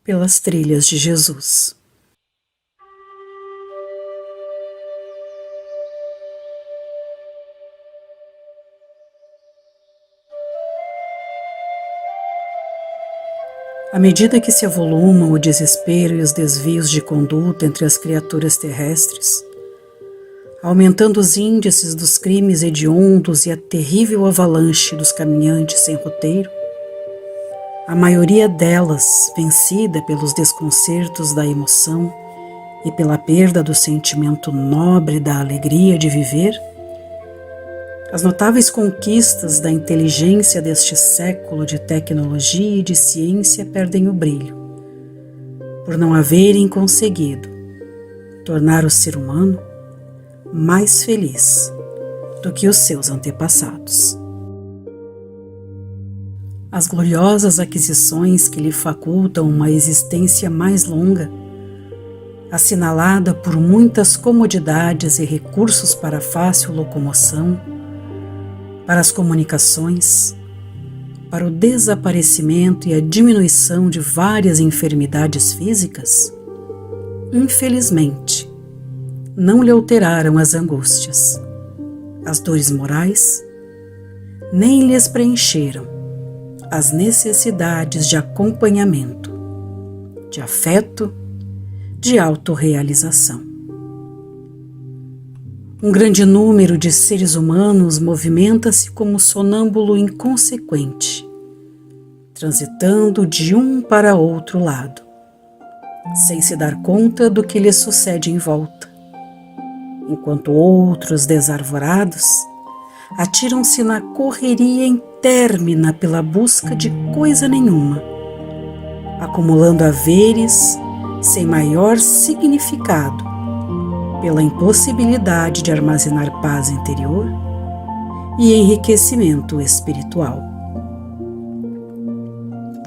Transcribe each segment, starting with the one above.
pelas trilhas de Jesus. À medida que se avolumam o desespero e os desvios de conduta entre as criaturas terrestres, aumentando os índices dos crimes hediondos e a terrível avalanche dos caminhantes sem roteiro, a maioria delas, vencida pelos desconcertos da emoção e pela perda do sentimento nobre da alegria de viver, as notáveis conquistas da inteligência deste século de tecnologia e de ciência perdem o brilho, por não haverem conseguido tornar o ser humano mais feliz do que os seus antepassados. As gloriosas aquisições que lhe facultam uma existência mais longa, assinalada por muitas comodidades e recursos para a fácil locomoção, para as comunicações, para o desaparecimento e a diminuição de várias enfermidades físicas, infelizmente, não lhe alteraram as angústias, as dores morais, nem lhes preencheram as necessidades de acompanhamento, de afeto, de autorrealização. Um grande número de seres humanos movimenta-se como sonâmbulo inconsequente, transitando de um para outro lado, sem se dar conta do que lhe sucede em volta, enquanto outros desarvorados atiram-se na correria intermina pela busca de coisa nenhuma, acumulando haveres sem maior significado, pela impossibilidade de armazenar paz interior e enriquecimento espiritual.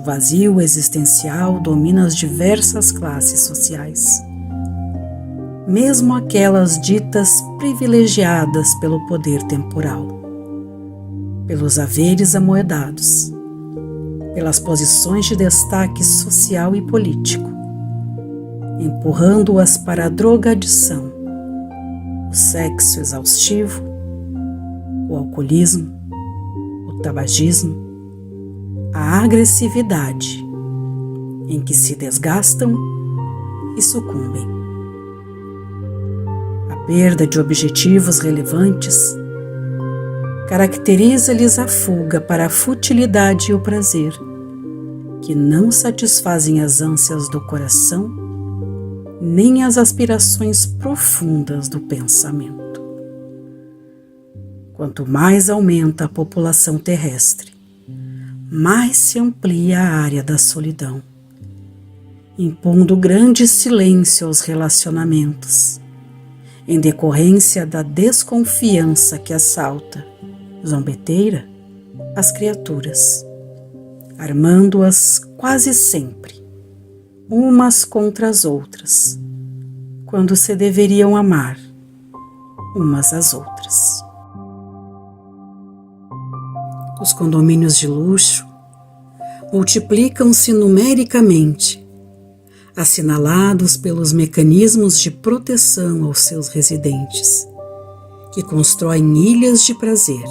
O vazio existencial domina as diversas classes sociais, mesmo aquelas ditas privilegiadas pelo poder temporal, pelos haveres amoedados, pelas posições de destaque social e político, empurrando-as para a drogadição, o sexo exaustivo, o alcoolismo, o tabagismo, a agressividade, em que se desgastam e sucumbem. A perda de objetivos relevantes caracteriza-lhes a fuga para a futilidade e o prazer, que não satisfazem as ânsias do coração nem as aspirações profundas do pensamento. Quanto mais aumenta a população terrestre, mais se amplia a área da solidão, impondo grande silêncio aos relacionamentos, em decorrência da desconfiança que assalta, zombeteira, as criaturas, armando-as quase sempre umas contra as outras, quando se deveriam amar umas às outras. Os condomínios de luxo multiplicam-se numericamente, assinalados pelos mecanismos de proteção aos seus residentes, que constroem ilhas de prazer,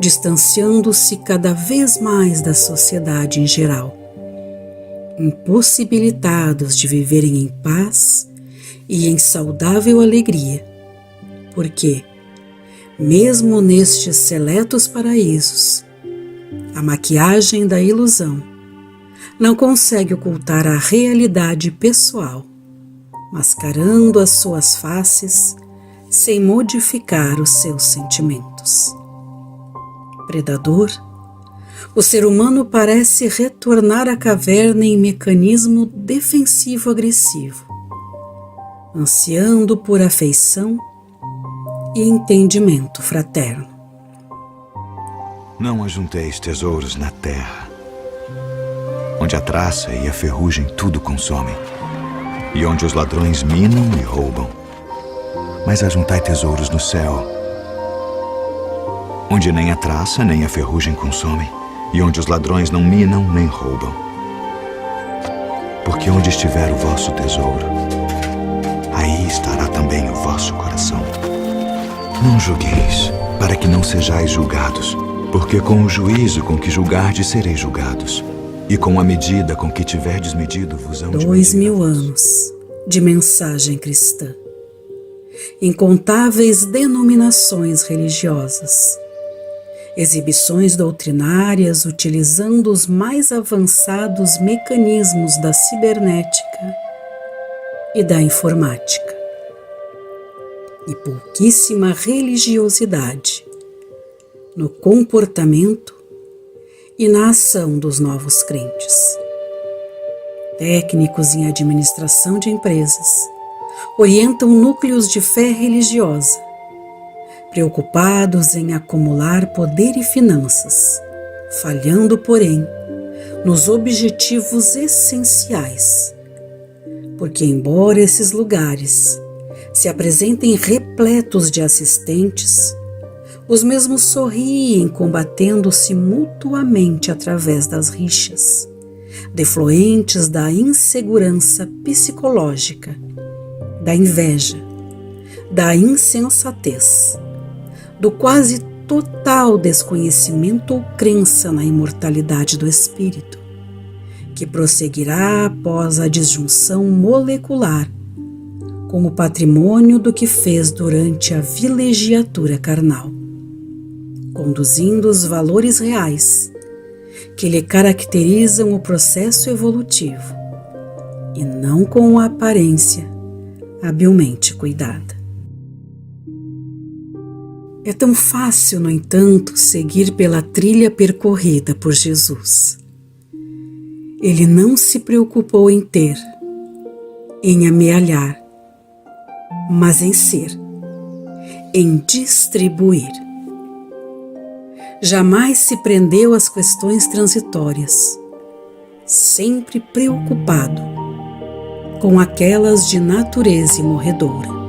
distanciando-se cada vez mais da sociedade em geral, impossibilitados de viverem em paz e em saudável alegria, porque, mesmo nestes seletos paraísos, a maquiagem da ilusão não consegue ocultar a realidade pessoal, mascarando as suas faces sem modificar os seus sentimentos. Predador, o ser humano parece retornar à caverna em mecanismo defensivo-agressivo, ansiando por afeição e entendimento fraterno. Não ajunteis tesouros na terra, onde a traça e a ferrugem tudo consomem, e onde os ladrões minam e roubam. Mas ajuntai tesouros no céu, onde nem a traça nem a ferrugem consomem, e onde os ladrões não minam nem roubam. porque onde estiver o vosso tesouro, aí estará também o vosso coração. Não julgueis, para que não sejais julgados, porque com o juízo com que julgardes sereis julgados, e com a medida com que tiverdes medido vos hão de medir. 2000 anos de mensagem cristã, incontáveis denominações religiosas, exibições doutrinárias utilizando os mais avançados mecanismos da cibernética e da informática, e pouquíssima religiosidade no comportamento e na ação dos novos crentes. Técnicos em administração de empresas orientam núcleos de fé religiosa, preocupados em acumular poder e finanças, falhando, porém, nos objetivos essenciais. Porque, embora esses lugares se apresentem repletos de assistentes, os mesmos sorriem combatendo-se mutuamente através das rixas, defluentes da insegurança psicológica, da inveja, da insensatez, do quase total desconhecimento ou crença na imortalidade do espírito, que prosseguirá após a disjunção molecular, como patrimônio do que fez durante a vilegiatura carnal, conduzindo os valores reais que lhe caracterizam o processo evolutivo, e não com a aparência habilmente cuidada. É tão fácil, no entanto, seguir pela trilha percorrida por Jesus. Ele não se preocupou em ter, em amealhar, mas em ser, em distribuir. Jamais se prendeu às questões transitórias, sempre preocupado com aquelas de natureza imorredoura.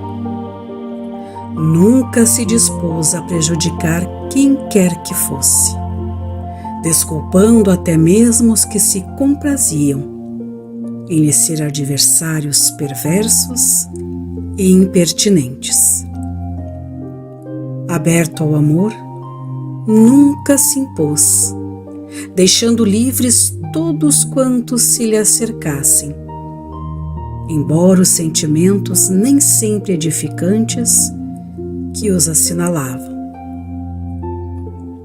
Nunca se dispôs a prejudicar quem quer que fosse, desculpando até mesmo os que se compraziam em lhe ser adversários perversos e impertinentes. Aberto ao amor, nunca se impôs, deixando livres todos quantos se lhe acercassem, embora os sentimentos nem sempre edificantes que os assinalavam.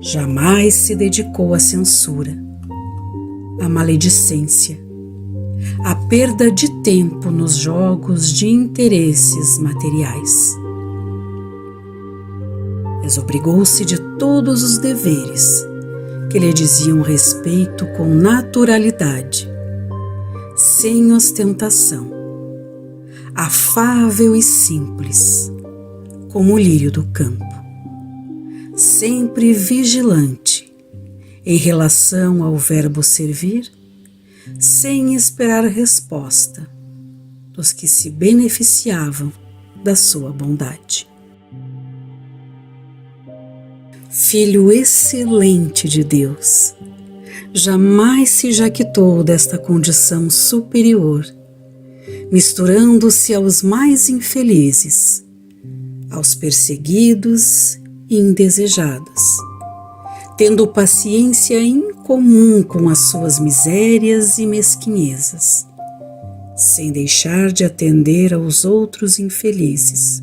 Jamais se dedicou à censura, à maledicência, à perda de tempo nos jogos de interesses materiais. Desobrigou-se de todos os deveres que lhe diziam respeito com naturalidade, sem ostentação, afável e simples, como o lírio do campo, sempre vigilante em relação ao verbo servir, sem esperar resposta dos que se beneficiavam da sua bondade. Filho excelente de Deus, jamais se jactou desta condição superior, misturando-se aos mais infelizes, aos perseguidos e indesejados, tendo paciência incomum com as suas misérias e mesquinhezas, sem deixar de atender aos outros infelizes,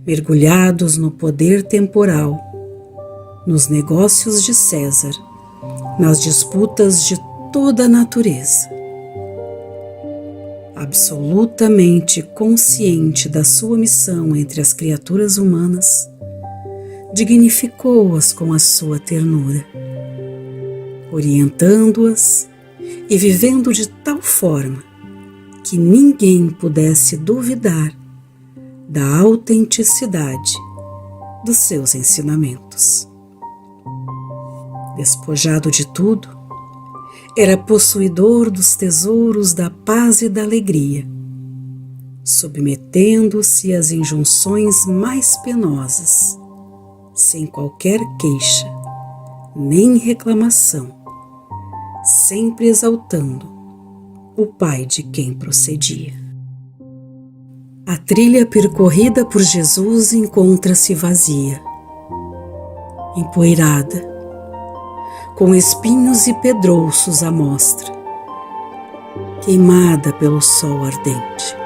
mergulhados no poder temporal, nos negócios de César, nas disputas de toda a natureza. Absolutamente consciente da sua missão entre as criaturas humanas, dignificou-as com a sua ternura, orientando-as e vivendo de tal forma que ninguém pudesse duvidar da autenticidade dos seus ensinamentos. Despojado de tudo, era possuidor dos tesouros da paz e da alegria, submetendo-se às injunções mais penosas, sem qualquer queixa, nem reclamação, sempre exaltando o pai de quem procedia. A trilha percorrida por Jesus encontra-se vazia, empoeirada, com espinhos e pedrouços à mostra, queimada pelo sol ardente.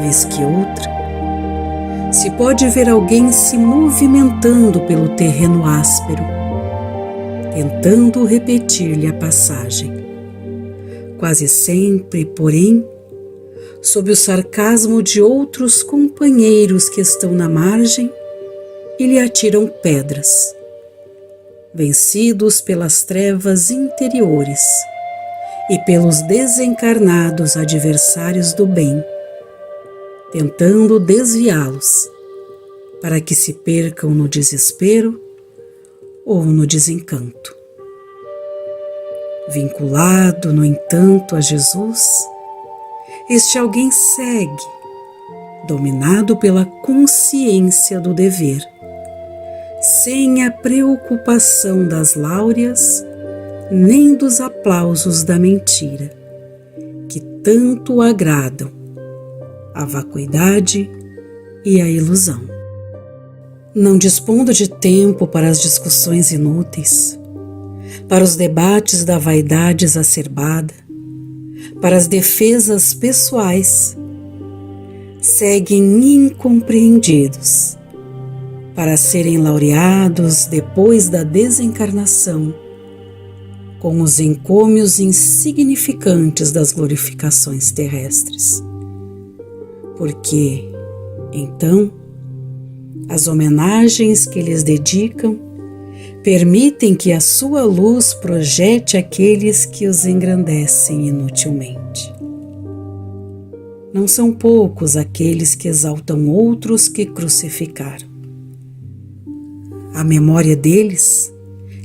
Vez que outra, se pode ver alguém se movimentando pelo terreno áspero, tentando repetir-lhe a passagem. Quase sempre, porém, sob o sarcasmo de outros companheiros que estão na margem e lhe atiram pedras, vencidos pelas trevas interiores e pelos desencarnados adversários do bem, tentando desviá-los para que se percam no desespero ou no desencanto. Vinculado, no entanto, a Jesus, este alguém segue, dominado pela consciência do dever, sem a preocupação das láureas nem dos aplausos da mentira, que tanto agradam a vacuidade e a ilusão. Não dispondo de tempo para as discussões inúteis, para os debates da vaidade exacerbada, para as defesas pessoais, seguem incompreendidos, para serem laureados depois da desencarnação, com os encômios insignificantes das glorificações terrestres. Porque, então, as homenagens que lhes dedicam permitem que a sua luz projete aqueles que os engrandecem inutilmente. Não são poucos aqueles que exaltam outros que crucificaram. A memória deles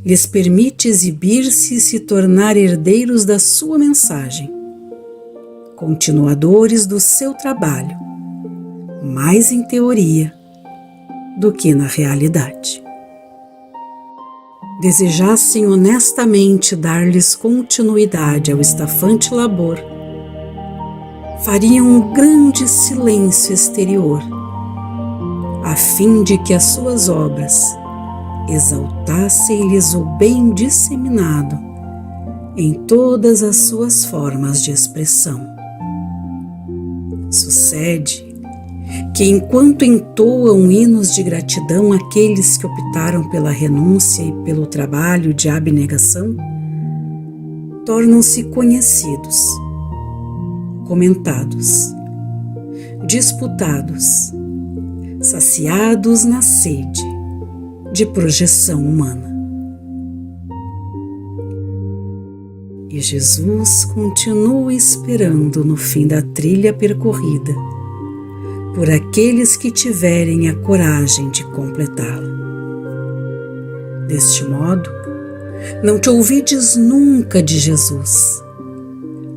lhes permite exibir-se e se tornar herdeiros da sua mensagem, continuadores do seu trabalho, mais em teoria do que na realidade. Desejassem honestamente dar-lhes continuidade ao estafante labor, fariam um grande silêncio exterior, a fim de que as suas obras exaltassem-lhes o bem disseminado em todas as suas formas de expressão. Sucede que, enquanto entoam hinos de gratidão aqueles que optaram pela renúncia e pelo trabalho de abnegação, tornam-se conhecidos, comentados, disputados, saciados na sede de projeção humana. E Jesus continua esperando no fim da trilha percorrida por aqueles que tiverem a coragem de completá-la. Deste modo, não te ouvides nunca de Jesus,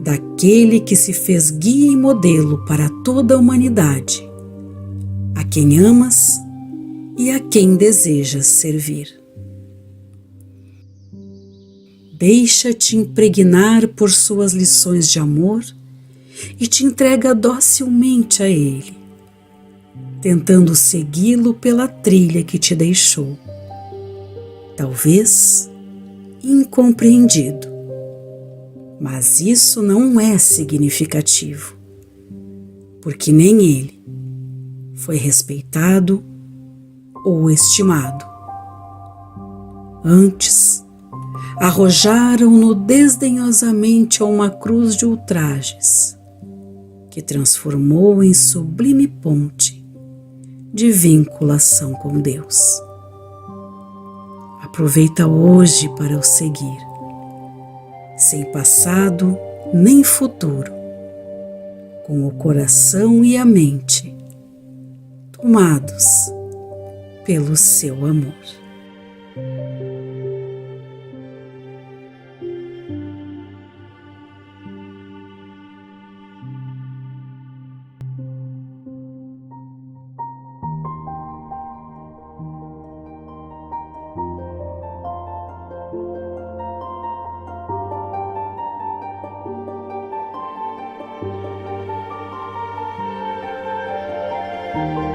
daquele que se fez guia e modelo para toda a humanidade, a quem amas e a quem desejas servir. Deixa-te impregnar por suas lições de amor e te entrega docilmente a Ele, tentando segui-lo pela trilha que te deixou, talvez incompreendido, mas isso não é significativo, porque nem ele foi respeitado ou estimado. Antes, arrojaram-no desdenhosamente a uma cruz de ultrajes, que transformou em sublime ponte de vinculação com Deus. Aproveita hoje para o seguir, sem passado nem futuro, com o coração e a mente tomados pelo seu amor. Música